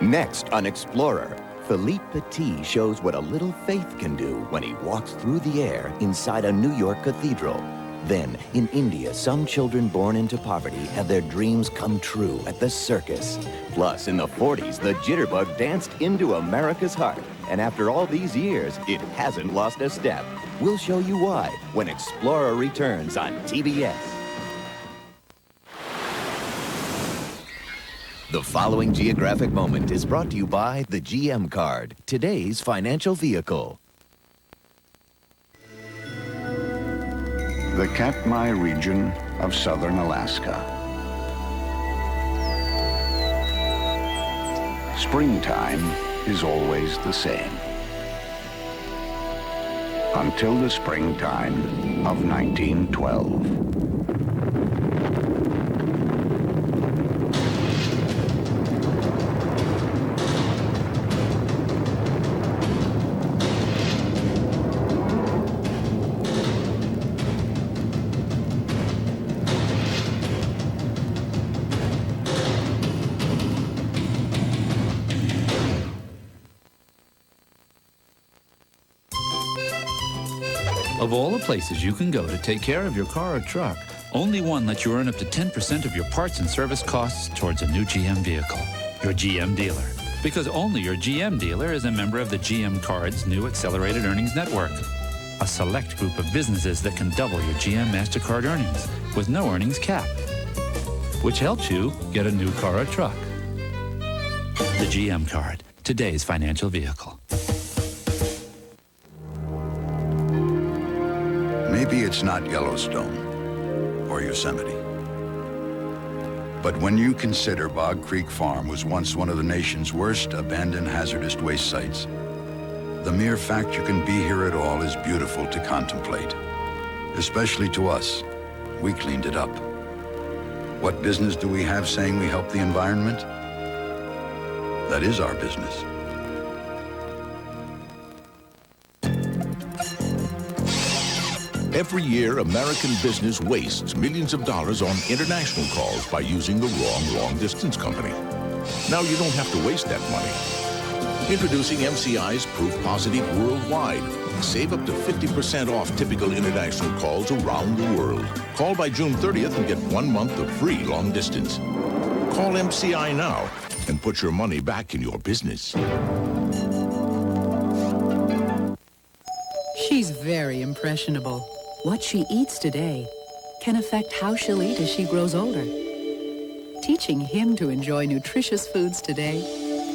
Next on Explorer, Philippe Petit shows what a little faith can do when he walks through the air inside a New York cathedral. Then, in India, some children born into poverty have their dreams come true at the circus. Plus, in the 40s, the jitterbug danced into America's heart. And after all these years, it hasn't lost a step. We'll show you why when Explorer returns on TBS. The following geographic moment is brought to you by the GM card, today's financial vehicle. The Katmai region of southern Alaska. Springtime is always the same. Until the springtime of 1912. Of all the places you can go to take care of your car or truck, only one lets you earn up to 10% of your parts and service costs towards a new GM vehicle. Your GM dealer. Because only your GM dealer is a member of the GM Card's new Accelerated Earnings Network. A select group of businesses that can double your GM MasterCard earnings with no earnings cap. Which helps you get a new car or truck. The GM Card, today's financial vehicle. Maybe it's not Yellowstone or Yosemite. But when you consider Bog Creek Farm was once one of the nation's worst abandoned hazardous waste sites, the mere fact you can be here at all is beautiful to contemplate. Especially to us. We cleaned it up. What business do we have saying we help the environment? That is our business. Every year, American business wastes millions of dollars on international calls by using the wrong long-distance company. Now you don't have to waste that money. Introducing MCI's Proof Positive Worldwide. Save up to 50% off typical international calls around the world. Call by June 30th and get 1 month of free long distance. Call MCI now and put your money back in your business. She's very impressionable. What she eats today can affect how she'll eat as she grows older. Teaching him to enjoy nutritious foods today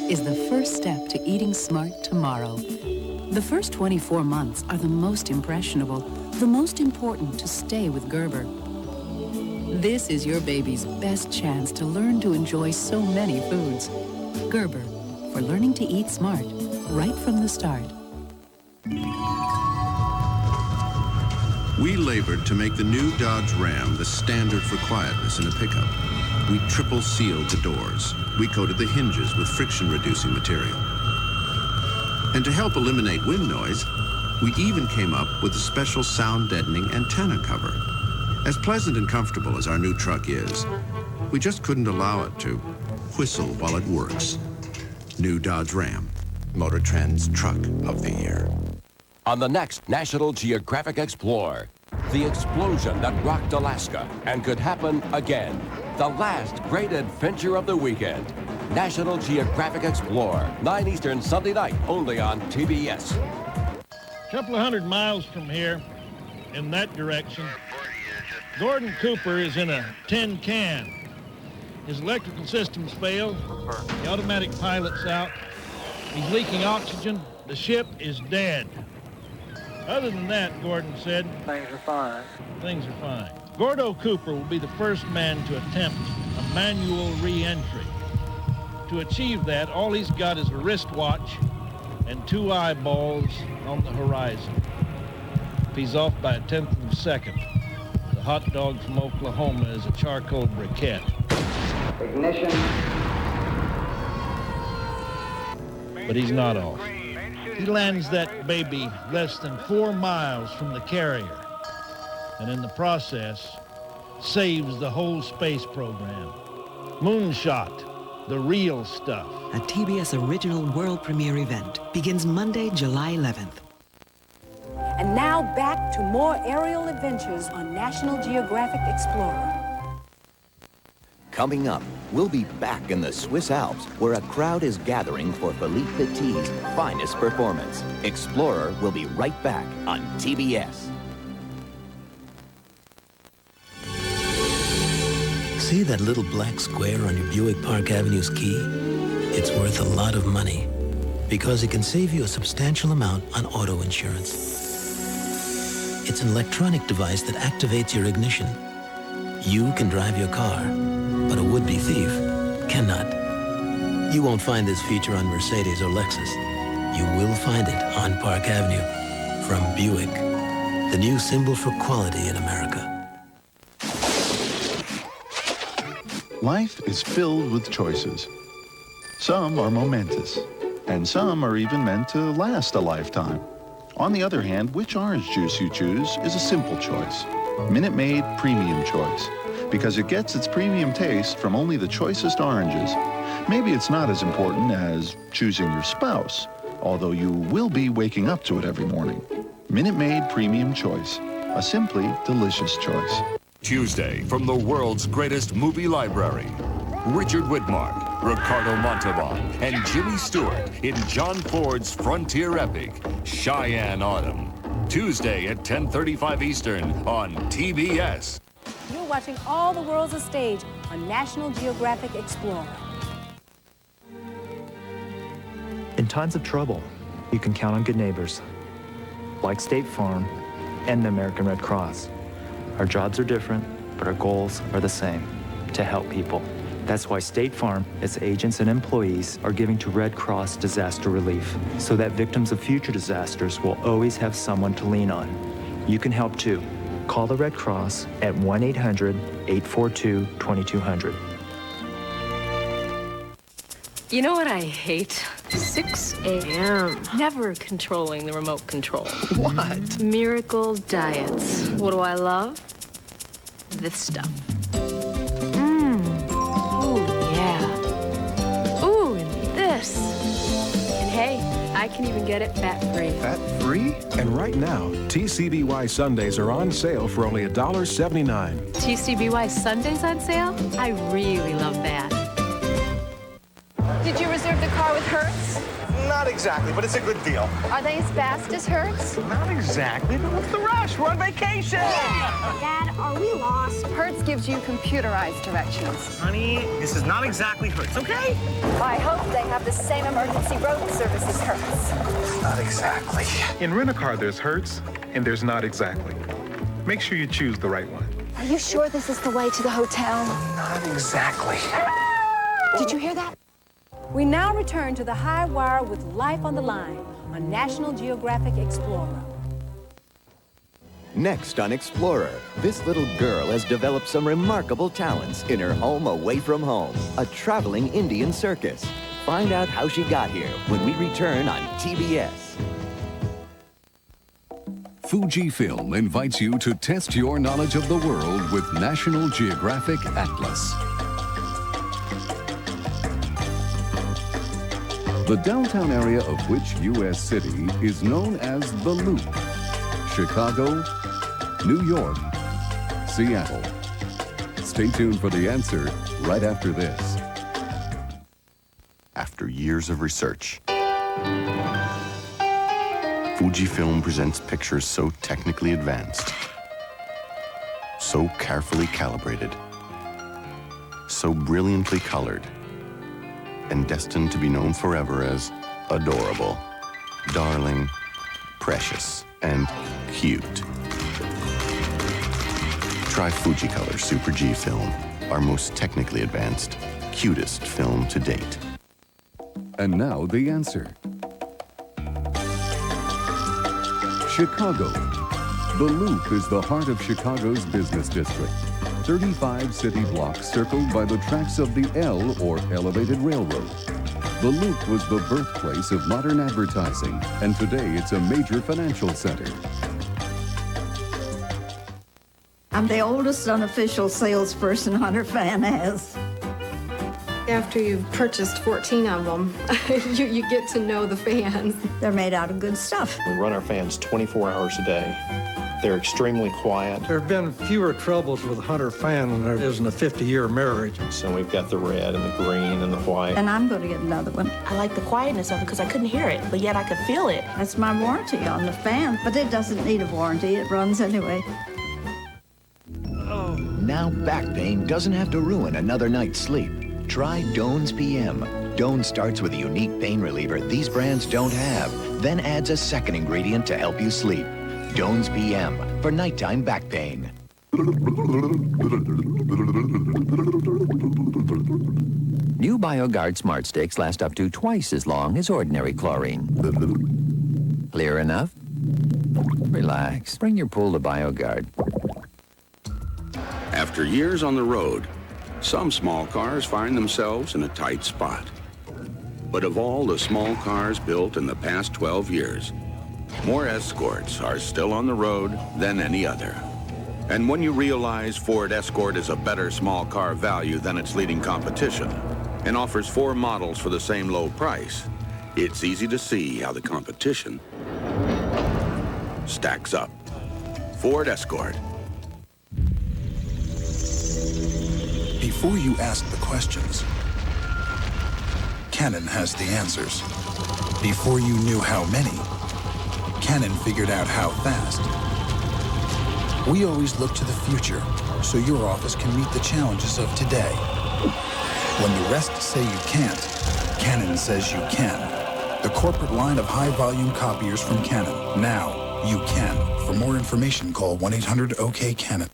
is the first step to eating smart tomorrow. The first 24 months are the most impressionable, the most important to stay with Gerber. This is your baby's best chance to learn to enjoy so many foods. Gerber, for learning to eat smart, right from the start. We labored to make the new Dodge Ram the standard for quietness in a pickup. We triple sealed the doors. We coated the hinges with friction-reducing material. And to help eliminate wind noise, we even came up with a special sound-deadening antenna cover. As pleasant and comfortable as our new truck is, we just couldn't allow it to whistle while it works. New Dodge Ram, Motor Trend's Truck of the Year. On the next National Geographic Explorer, the explosion that rocked Alaska and could happen again. The last great adventure of the weekend. National Geographic Explorer, 9 Eastern Sunday night, only on TBS. A couple of 100 miles from here, in that direction, Gordon Cooper is in a tin can. His electrical systems failed. The automatic pilot's out. He's leaking oxygen. The ship is dead. Other than that, Gordon said, things are fine. Things are fine. Gordo Cooper will be the first man to attempt a manual re-entry. To achieve that, all he's got is a wristwatch and 2 eyeballs on the horizon. If he's off by a 10th of a second, the hot dog from Oklahoma is a charcoal briquette. Ignition. But he's not off. He lands that baby less than 4 miles from the carrier, and in the process, saves the whole space program. Moonshot, the real stuff. A TBS original world premiere event begins Monday, July 11th. And now back to more aerial adventures on National Geographic Explorer. Coming up, we'll be back in the Swiss Alps where a crowd is gathering for Philippe Petit's finest performance. Explorer will be right back on TBS. See that little black square on your Buick Park Avenue's key? It's worth a lot of money because it can save you a substantial amount on auto insurance. It's an electronic device that activates your ignition. You can drive your car, but a would-be thief cannot. You won't find this feature on Mercedes or Lexus. You will find it on Park Avenue from Buick, the new symbol for quality in America. Life is filled with choices. Some are momentous, and some are even meant to last a lifetime. On the other hand, which orange juice you choose is a simple choice. Minute Maid Premium Choice, because it gets its premium taste from only the choicest oranges. Maybe it's not as important as choosing your spouse, although you will be waking up to it every morning. Minute Maid Premium Choice, a simply delicious choice. Tuesday, from the world's greatest movie library, Richard Widmark, Ricardo Montalban, and Jimmy Stewart in John Ford's frontier epic, Cheyenne Autumn. Tuesday at 10:35 Eastern on TBS. You're watching All the World's a Stage on National Geographic Explorer. In times of trouble, you can count on good neighbors, like State Farm and the American Red Cross. Our jobs are different, but our goals are the same, to help people. That's why State Farm, its agents and employees, are giving to Red Cross Disaster Relief, so that victims of future disasters will always have someone to lean on. You can help too. Call the Red Cross at 1-800-842-2200. You know what I hate? 6 a.m. Never controlling the remote control. What? Miracle diets. What do I love? This stuff. Oh, yeah. Ooh, and this. And hey, I can even get it fat-free. Fat-free? And right now, TCBY Sundays are on sale for only $1.79. TCBY Sundays on sale? I really love that. Did you reserve the car with Hertz? Not exactly, but it's a good deal. Are they as fast as Hertz? Not exactly, but what's the rush? We're on vacation! Dad, are we lost? Hertz gives you computerized directions. Honey, this is not exactly Hertz, okay? I hope they have the same emergency road service as Hertz. Not exactly. In Rent-A-Car, there's Hertz, and there's not exactly. Make sure you choose the right one. Are you sure this is the way to the hotel? Not exactly. Did you hear that? We now return to the high wire with Life on the Line on National Geographic Explorer. Next on Explorer, this little girl has developed some remarkable talents in her home away from home, a traveling Indian circus. Find out how she got here when we return on TBS. Fujifilm invites you to test your knowledge of the world with National Geographic Atlas. The downtown area of which U.S. city is known as the Loop? Chicago, New York, Seattle. Stay tuned for the answer right after this. After years of research, Fujifilm presents pictures so technically advanced, so carefully calibrated, so brilliantly colored, and destined to be known forever as adorable, darling, precious, and cute. Try Fujicolor Super G film, our most technically advanced, cutest film to date. And now the answer. Chicago. The Loop is the heart of Chicago's business district. 35 city blocks circled by the tracks of the L, or elevated railroad. The Loop was the birthplace of modern advertising, and today it's a major financial center. I'm the oldest unofficial salesperson Hunter Fan has. After you've purchased 14 of them, you get to know the fans. They're made out of good stuff. We run our fans 24 hours a day. They're extremely quiet. There have been fewer troubles with a Hunter fan than there is in a 50-year marriage. So we've got the red and the green and the white. And I'm going to get another one. I like the quietness of it because I couldn't hear it, but yet I could feel it. That's my warranty on the fan, but it doesn't need a warranty. It runs anyway. Now back pain doesn't have to ruin another night's sleep. Try Doan's PM. Doan starts with a unique pain reliever these brands don't have, then adds a second ingredient to help you sleep. Doan's PM for nighttime back pain. New BioGuard Smart Sticks last up to twice as long as ordinary chlorine. Clear enough? Relax. Bring your pool to BioGuard. After years on the road, some small cars find themselves in a tight spot. But of all the small cars built in the past 12 years, more Escorts are still on the road than any other. And when you realize Ford Escort is a better small car value than its leading competition and offers 4 models for the same low price, it's easy to see how the competition stacks up. Ford Escort. Before you ask the questions, Canon has the answers. Before you knew how many, Canon figured out how fast. We always look to the future, so your office can meet the challenges of today. When the rest say you can't, Canon says you can. The corporate line of high-volume copiers from Canon. Now, you can. For more information, call 1-800-OK-CANON.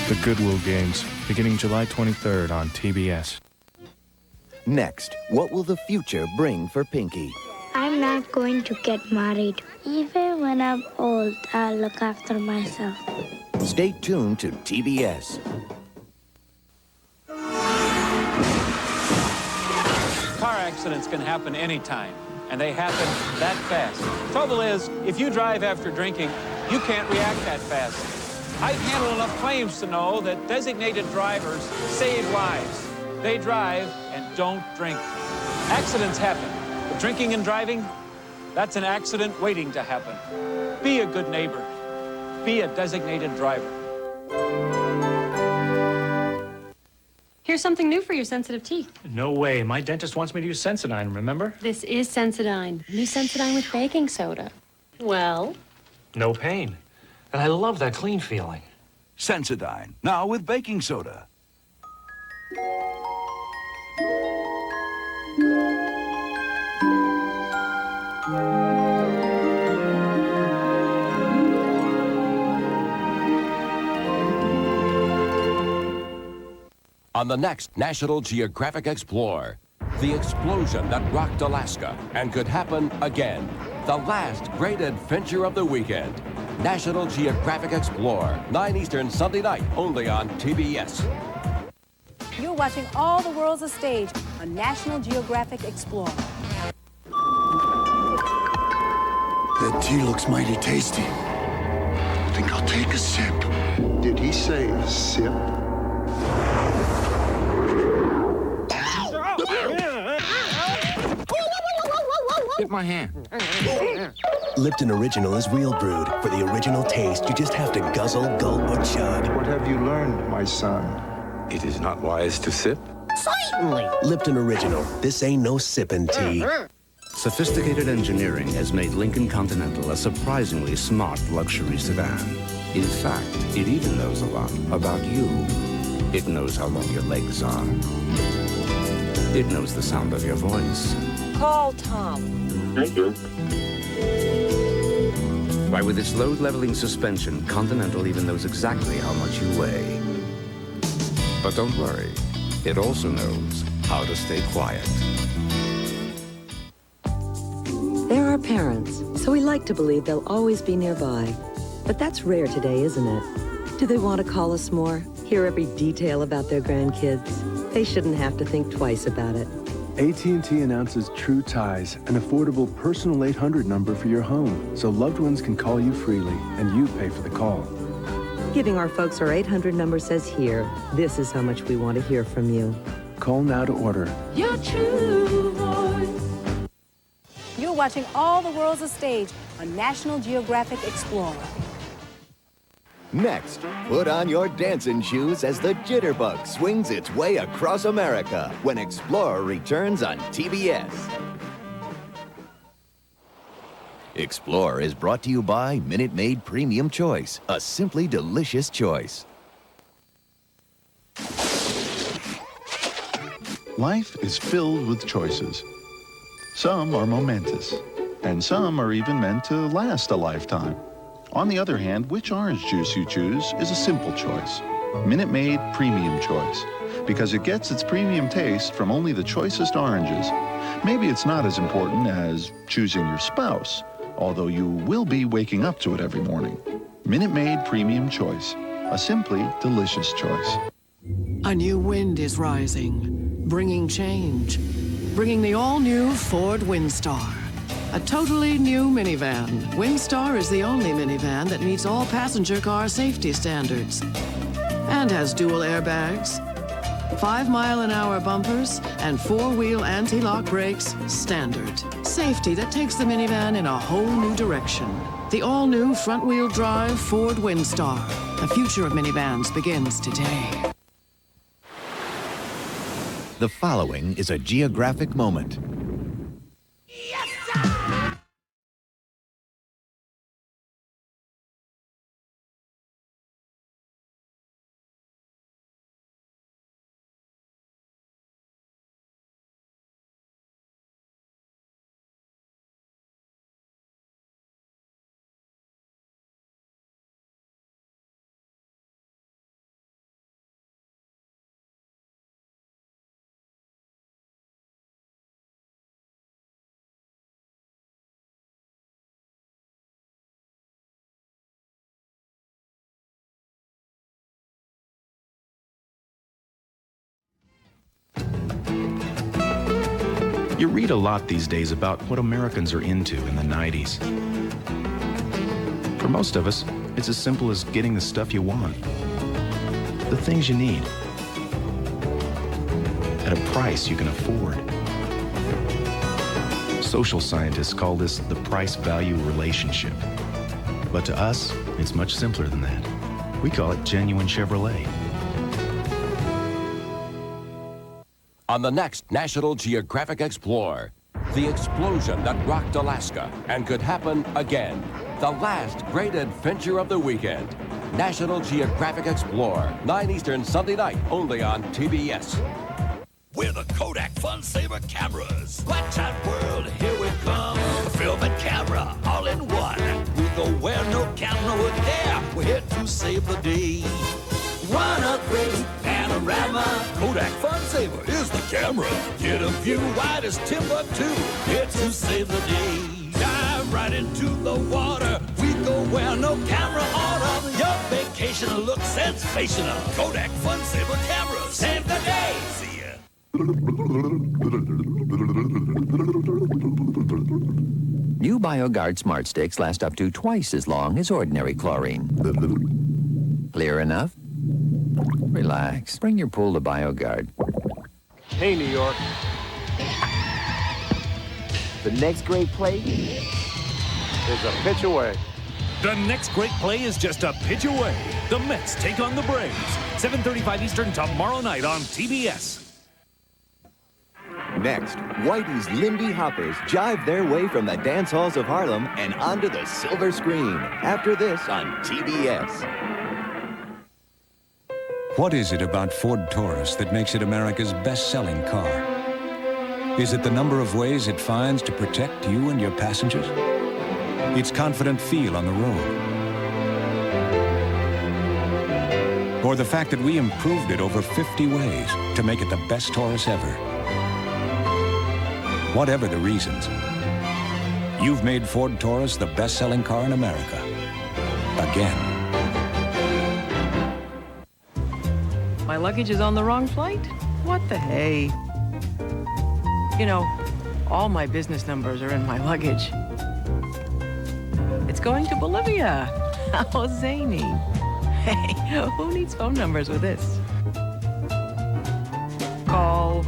The Goodwill Games, beginning July 23rd on TBS. Next, what will the future bring for Pinky? I'm not going to get married. Even when I'm old, I'll look after myself. Stay tuned to TBS. Car accidents can happen anytime, and they happen that fast. Trouble is, if you drive after drinking, you can't react that fast. I've handled enough claims to know that designated drivers save lives. They drive and don't drink. Accidents happen, but drinking and driving, that's an accident waiting to happen. Be a good neighbor. Be a designated driver. Here's something new for your sensitive teeth. No way. My dentist wants me to use Sensodyne, remember? This is Sensodyne. New Sensodyne with baking soda. Well? No pain. And I love that clean feeling. Sensodyne, now with baking soda. On the next National Geographic Explorer, the explosion that rocked Alaska and could happen again. The last great adventure of the weekend. National Geographic Explorer, 9 Eastern Sunday night, only on TBS. You're watching All the World's a Stage on National Geographic Explorer. That tea looks mighty tasty. I think I'll take a sip. Did he say sip? Get my hand. Lipton Original is real brewed. For the original taste, you just have to guzzle, gulp, or chug. What have you learned, my son? It is not wise to sip. Certainly. Lipton Original. This ain't no sippin' tea. Sophisticated engineering has made Lincoln Continental a surprisingly smart luxury sedan. In fact, it even knows a lot about you. It knows how long your legs are. It knows the sound of your voice. Call Tom. Thank you. Why, with its load-leveling suspension, Continental even knows exactly how much you weigh. But don't worry. It also knows how to stay quiet. They're our parents, so we like to believe they'll always be nearby. But that's rare today, isn't it? Do they want to call us more? Hear every detail about their grandkids? They shouldn't have to think twice about it. AT&T announces True Ties, an affordable personal 800 number for your home, so loved ones can call you freely, and you pay for the call. Giving our folks our 800 number says here, this is how much we want to hear from you. Call now to order. Your true voice. You're watching All the World's a Stage on National Geographic Explorer. Next, put on your dancing shoes as the jitterbug swings its way across America when Explorer returns on TBS. Explorer is brought to you by Minute Maid Premium Choice, a simply delicious choice. Life is filled with choices. Some are momentous, and some are even meant to last a lifetime. On the other hand, which orange juice you choose is a simple choice. Minute Maid Premium Choice, because it gets its premium taste from only the choicest oranges. Maybe it's not as important as choosing your spouse, although you will be waking up to it every morning. Minute Maid Premium Choice, a simply delicious choice. A new wind is rising, bringing change, bringing the all-new Ford Windstar. A totally new minivan. Windstar is the only minivan that meets all passenger car safety standards and has dual airbags, 5-mile-an-hour bumpers, and 4-wheel anti-lock brakes standard. Safety that takes the minivan in a whole new direction. The all-new front-wheel drive Ford Windstar. The future of minivans begins today. The following is a geographic moment. You read a lot these days about what Americans are into in the 90s. For most of us, it's as simple as getting the stuff you want, the things you need, at a price you can afford. Social scientists call this the price-value relationship. But to us, it's much simpler than that. We call it genuine Chevrolet. On the next National Geographic Explorer, the explosion that rocked Alaska and could happen again. The last great adventure of the weekend. National Geographic Explorer, 9 Eastern Sunday night, only on TBS. We're the Kodak Fun Saver cameras. Watch out, world, here we come. Film and camera, all in one. We go where no camera would dare. We're here to save the day. One a great panorama. Kodak Fun Saver is the camera. Get a view wide as Timbuktu. Here to save the day. Dive right into the water. We go where no camera oughta. Your vacation looks sensational. Kodak Fun Saver cameras. Save the day. See ya. New BioGuard Smart Sticks last up to twice as long as ordinary chlorine. Clear enough? Relax. Bring your pool to BioGuard. Hey, New York. The next great play is a pitch away. The next great play is just a pitch away. The Mets take on the Braves. 7:35 Eastern tomorrow night on TBS. Next, Whitey's Lindy Hoppers jive their way from the dance halls of Harlem and onto the silver screen. After this on TBS. What is it about Ford Taurus that makes it America's best-selling car? Is it the number of ways it finds to protect you and your passengers? Its confident feel on the road? Or the fact that we improved it over 50 ways to make it the best Taurus ever? Whatever the reasons, you've made Ford Taurus the best-selling car in America. Again. My luggage is on the wrong flight? What the hey? You know, all my business numbers are in my luggage. It's going to Bolivia. How zany. Hey, who needs phone numbers with this? Call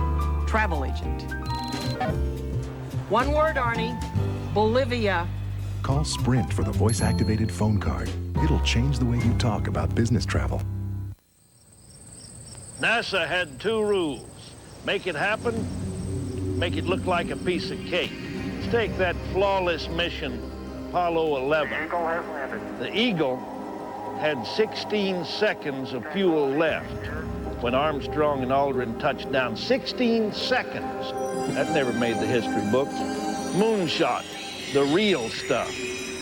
travel agent. One word, Arnie. Bolivia. Call Sprint for the voice-activated phone card. It'll change the way you talk about business travel. NASA had 2 rules. Make it happen, make it look like a piece of cake. Let's take that flawless mission, Apollo 11. The Eagle has landed. The Eagle had 16 seconds of fuel left when Armstrong and Aldrin touched down. 16 seconds. That never made the history books. Moonshot, the real stuff.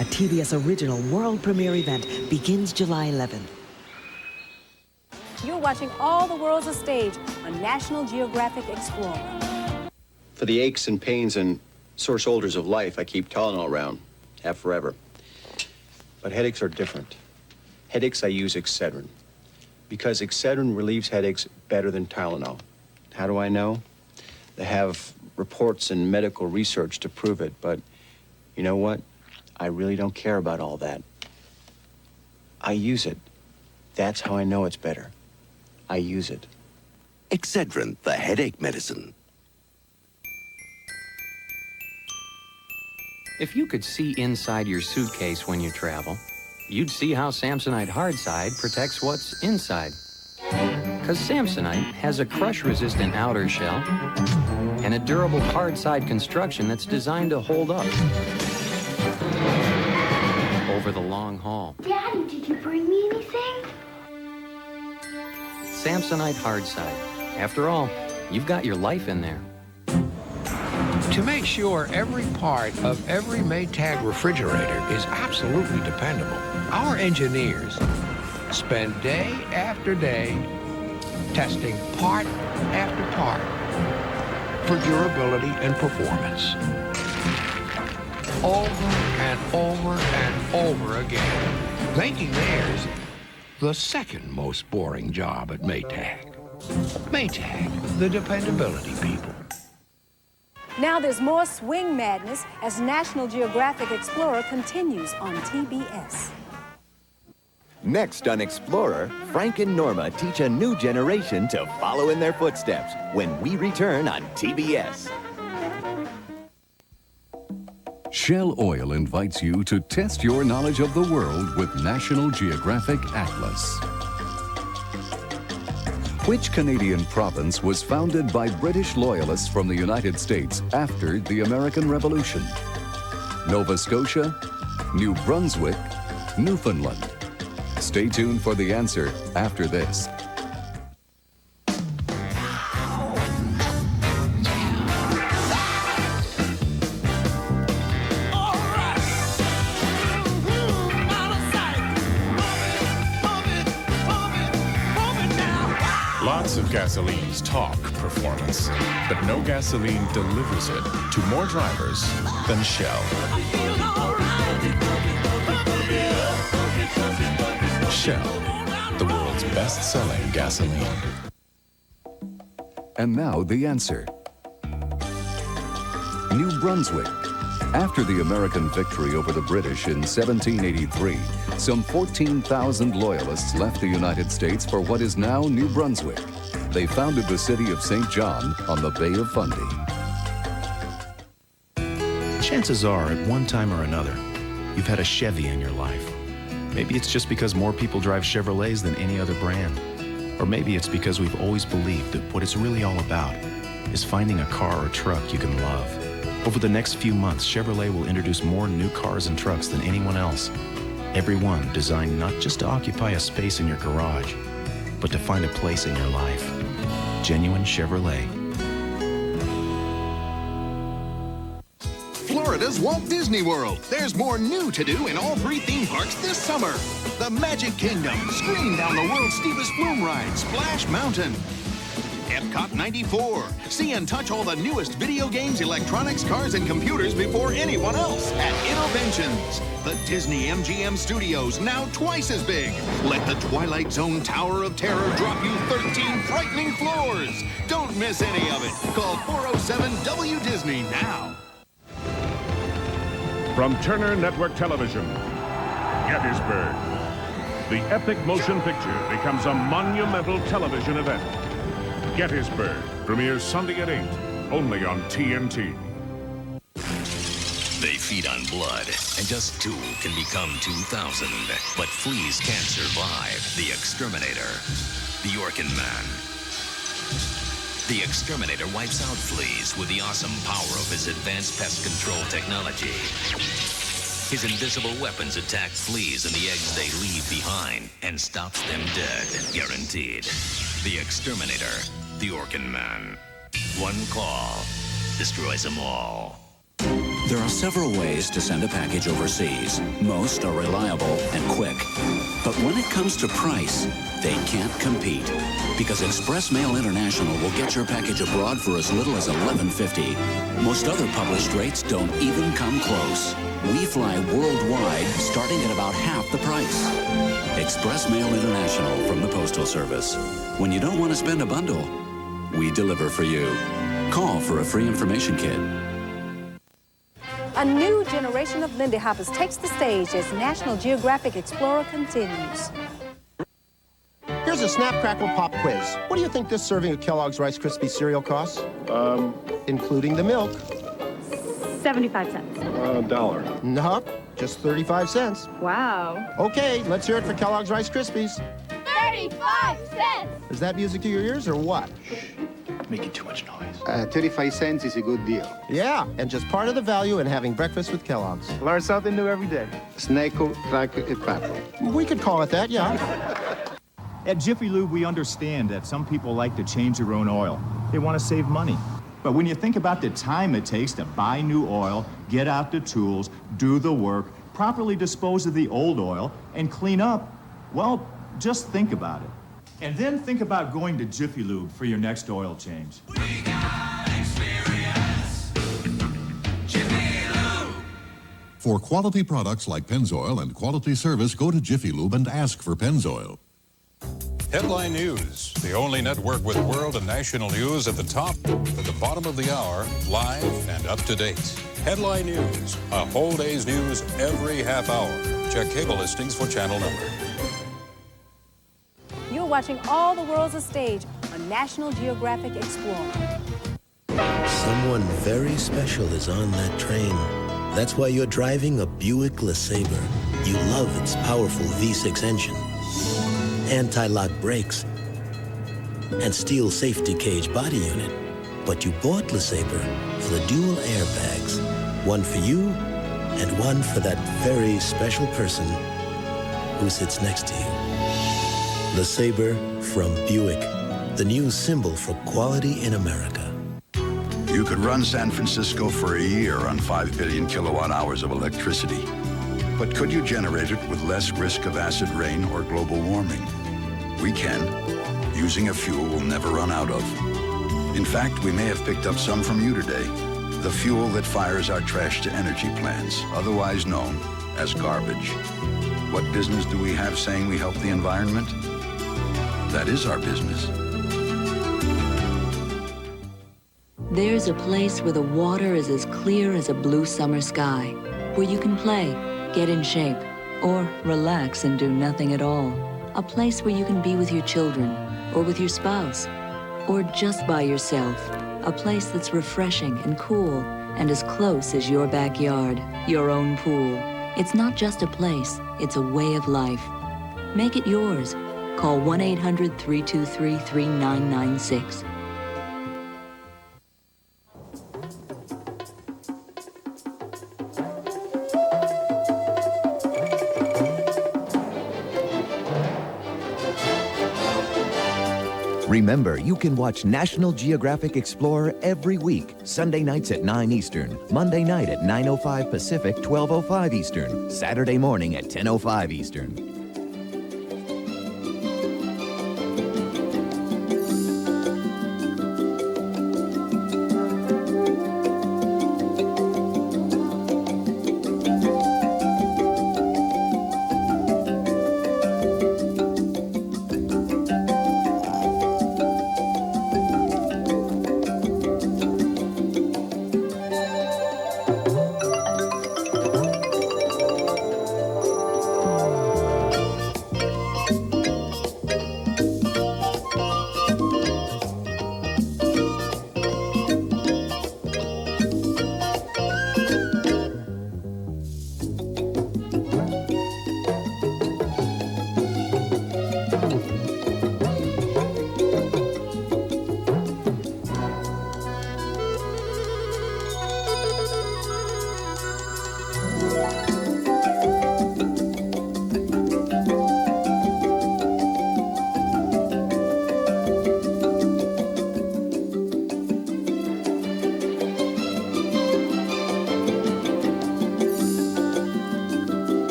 A TBS original world premiere event begins July 11th. You're watching All the World's a Stage on National Geographic Explorer. For the aches and pains and sore shoulders of life, I keep Tylenol around. Have forever. But headaches are different. Headaches, I use Excedrin. Because Excedrin relieves headaches better than Tylenol. How do I know? They have reports and medical research to prove it, but you know what? I really don't care about all that. I use it. That's how I know it's better. I use it. Excedrin, the headache medicine. If you could see inside your suitcase when you travel, you'd see how Samsonite Hardside protects what's inside. Because Samsonite has a crush-resistant outer shell and a durable hardside construction that's designed to hold up over the long haul. Daddy, did you bring me anything? Samsonite Hardside. After all, you've got your life in there. To make sure every part of every Maytag refrigerator is absolutely dependable, our engineers spend day after day testing part after part for durability and performance. Over and over and over again, making theirs the second most boring job at Maytag. Maytag, the dependability people. Now there's more swing madness as National Geographic Explorer continues on TBS. Next on Explorer, Frank and Norma teach a new generation to follow in their footsteps when we return on TBS. Shell Oil invites you to test your knowledge of the world with National Geographic Atlas. Which Canadian province was founded by British loyalists from the United States after the American Revolution? Nova Scotia, New Brunswick, Newfoundland. Stay tuned for the answer after this. Lots of gasolines talk performance, but no gasoline delivers it to more drivers than Shell. Shell, the world's best-selling gasoline. And now the answer. New Brunswick. After the American victory over the British in 1783, some 14,000 loyalists left the United States for what is now New Brunswick. They founded the city of St. John on the Bay of Fundy. Chances are, at one time or another, you've had a Chevy in your life. Maybe it's just because more people drive Chevrolets than any other brand. Or maybe it's because we've always believed that what it's really all about is finding a car or truck you can love. Over the next few months, Chevrolet will introduce more new cars and trucks than anyone else. Every one designed not just to occupy a space in your garage, but to find a place in your life. Genuine Chevrolet. Florida's Walt Disney World. There's more new to do in all 3 theme parks this summer. The Magic Kingdom, scream down the world's steepest flume ride, Splash Mountain. Epcot 94. See and touch all the newest video games, electronics, cars, and computers before anyone else at Interventions. The Disney MGM Studios, now twice as big. Let the Twilight Zone Tower of Terror drop you 13 frightening floors. Don't miss any of it. Call 407-WDisney now. From Turner Network Television, Gettysburg. The epic motion picture becomes a monumental television event. Gettysburg premieres Sunday at 8, only on TNT. They feed on blood, and just 2 can become 2,000. But fleas can't survive the exterminator, the Orkin Man. The exterminator wipes out fleas with the awesome power of his advanced pest control technology. His invisible weapons attack fleas and the eggs they leave behind and stops them dead, guaranteed. The exterminator, the Orkin Man. One call destroys them all. There are several ways to send a package overseas. Most are reliable and quick. But when it comes to price, they can't compete. Because Express Mail International will get your package abroad for as little as $11.50. Most other published rates don't even come close. We fly worldwide, starting at about half the price. Express Mail International from the Postal Service. When you don't want to spend a bundle, we deliver for you. Call for a free information kit. A new generation of Lindy Hoppers takes the stage as National Geographic Explorer continues. Here's a Snap, Crackle, Pop quiz. What do you think this serving of Kellogg's Rice Krispies cereal costs? Including the milk. 75 cents. $1. Nope, just 35 cents. Wow. Okay, let's hear it for Kellogg's Rice Krispies. 35 cents! Is that music to your ears or what? Making too much noise. 35 cents is a good deal. Yeah, and just part of the value in having breakfast with Kellogg's. Learn something new every day. Snackle, crackle, and crackle. We could call it that, yeah. At Jiffy Lube, we understand that some people like to change their own oil. They want to save money. But when you think about the time it takes to buy new oil, get out the tools, do the work, properly dispose of the old oil, and clean up, well, just think about it. And then think about going to Jiffy Lube for your next oil change. We got experience. Jiffy Lube. For quality products like Pennzoil and quality service, go to Jiffy Lube and ask for Pennzoil. Headline News, the only network with world and national news at the top, at the bottom of the hour, live and up to date. Headline News, a whole day's news every half hour. Check cable listings for channel number. You're watching All the World's a Stage on National Geographic Explorer. Someone very special is on that train. That's why you're driving a Buick LeSabre. You love its powerful V6 engine, anti-lock brakes, and steel safety cage body unit. But you bought LeSabre for the dual airbags, one for you and one for that very special person who sits next to you. LeSabre from Buick, the new symbol for quality in America. You could run San Francisco for a year on 5 billion kilowatt hours of electricity. But could you generate it with less risk of acid rain or global warming? We can, using a fuel we'll never run out of. In fact, we may have picked up some from you today. The fuel that fires our trash-to-energy plants, otherwise known as garbage. What business do we have saying we help the environment? That is our business. There's a place where the water is as clear as a blue summer sky, where you can play, get in shape, or relax and do nothing at all. A place where you can be with your children, or with your spouse, or just by yourself. A place that's refreshing and cool, and as close as your backyard, your own pool. It's not just a place, it's a way of life. Make it yours. Call 1-800-323-3996. Remember, you can watch National Geographic Explorer every week, Sunday nights at 9 Eastern, Monday night at 9:05 Pacific, 12:05 Eastern, Saturday morning at 10:05 Eastern.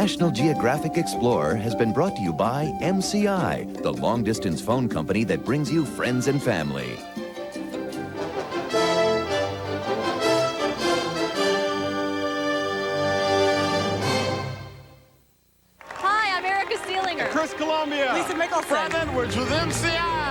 National Geographic Explorer has been brought to you by MCI, the long-distance phone company that brings you friends and family. Hi, I'm Erica Seelinger. Chris Columbia. Lisa Mickelson. Fred Edwards with MCI.